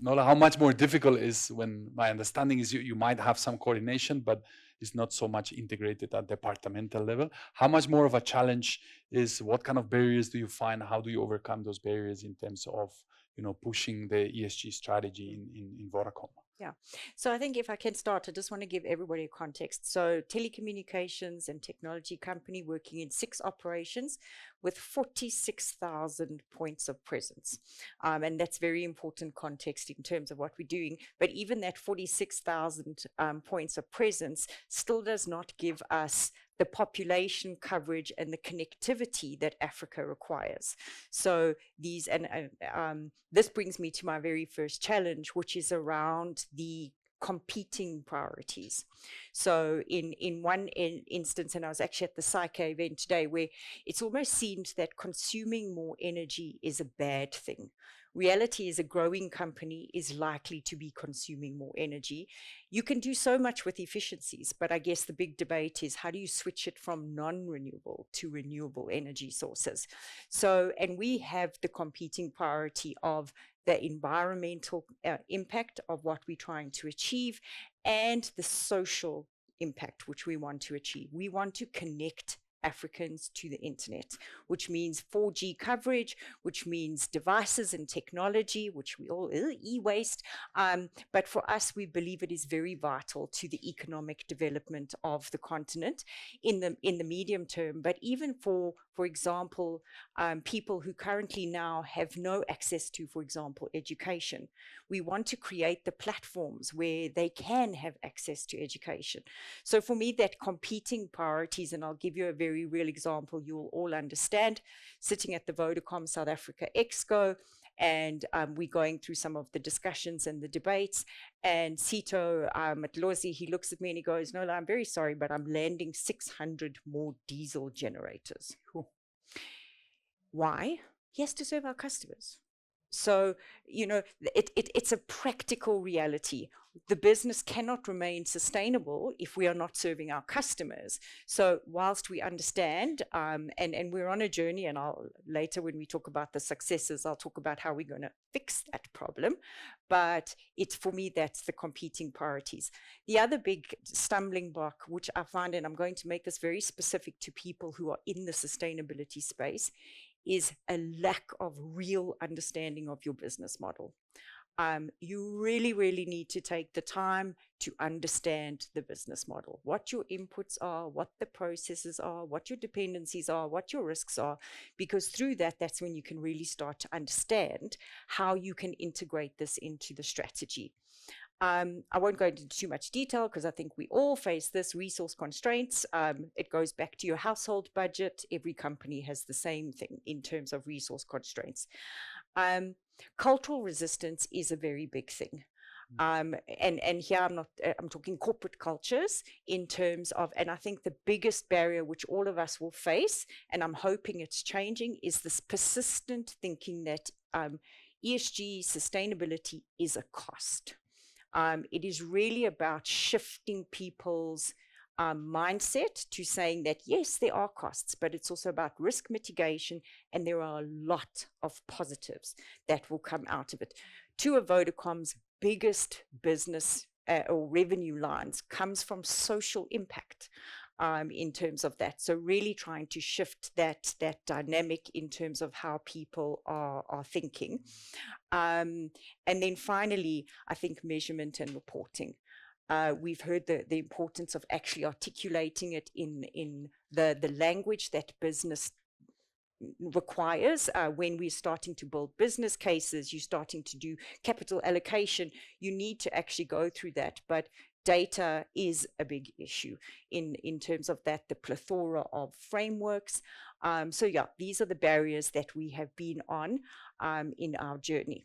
Nola, how much more difficult is when my understanding is you might have some coordination, but it's not so much integrated at departmental level. How much more of a challenge is, what kind of barriers do you find? How do you overcome those barriers in terms of, pushing the ESG strategy in Vodacom? Yeah. So I think if I can start, I just want to give everybody a context. So telecommunications and technology company working in 6 operations with 46,000 points of presence. And that's very important context in terms of what we're doing. But even that 46,000 points of presence still does not give us the population coverage and the connectivity that Africa requires. So these, this brings me to my very first challenge, which is around the competing priorities. So in one instance, and I was actually at the Psyche event today, where it's almost seemed that consuming more energy is a bad thing. Reality is a growing company is likely to be consuming more energy. You can do so much with efficiencies, but I guess the big debate is how do you switch it from non-renewable to renewable energy sources? So, and we have the competing priority of the environmental impact of what we're trying to achieve and the social impact which we want to achieve. We want to connect Africans to the internet, which means 4G coverage, which means devices and technology, which we all e-waste. But for us, we believe it is very vital to the economic development of the continent in the medium term. But even for example, people who currently now have no access to, for example, education, we want to create the platforms where they can have access to education. So for me, that competing priorities, and I'll give you a very real example you'll all understand, sitting at the Vodacom South Africa Exco, and we're going through some of the discussions and the debates, and Sito Matlozi, he looks at me and he goes, Nola, I'm very sorry, but I'm landing 600 more diesel generators. Why? He has to serve our customers. So, it's a practical reality. The business cannot remain sustainable if we are not serving our customers. So whilst we understand, and we're on a journey, and I'll later when we talk about the successes, I'll talk about how we're going to fix that problem. But it's, for me, that's the competing priorities. The other big stumbling block, which I find, and I'm going to make this very specific to people who are in the sustainability space, is a lack of real understanding of your business model. You really, really need to take the time to understand the business model, what your inputs are, what the processes are, what your dependencies are, what your risks are, because through that, that's when you can really start to understand how you can integrate this into the strategy. I won't go into too much detail because I think we all face this, resource constraints. It goes back to your household budget. Every company has the same thing in terms of resource constraints. Cultural resistance is a very big thing. And here I'm talking corporate cultures in terms of, and I think the biggest barrier which all of us will face, and I'm hoping it's changing, is this persistent thinking that ESG sustainability is a cost. It is really about shifting people's mindset to saying that, yes, there are costs, but it's also about risk mitigation, and there are a lot of positives that will come out of it. Two of Vodacom's biggest business or revenue lines comes from social impact. In terms of that. So really trying to shift that dynamic in terms of how people are thinking. And then finally, I think measurement and reporting. We've heard the importance of actually articulating it in the language that business requires. When we're starting to build business cases, you're starting to do capital allocation, you need to actually go through that. But data is a big issue in terms of that, the plethora of frameworks. So yeah, these are the barriers that we have been on in our journey.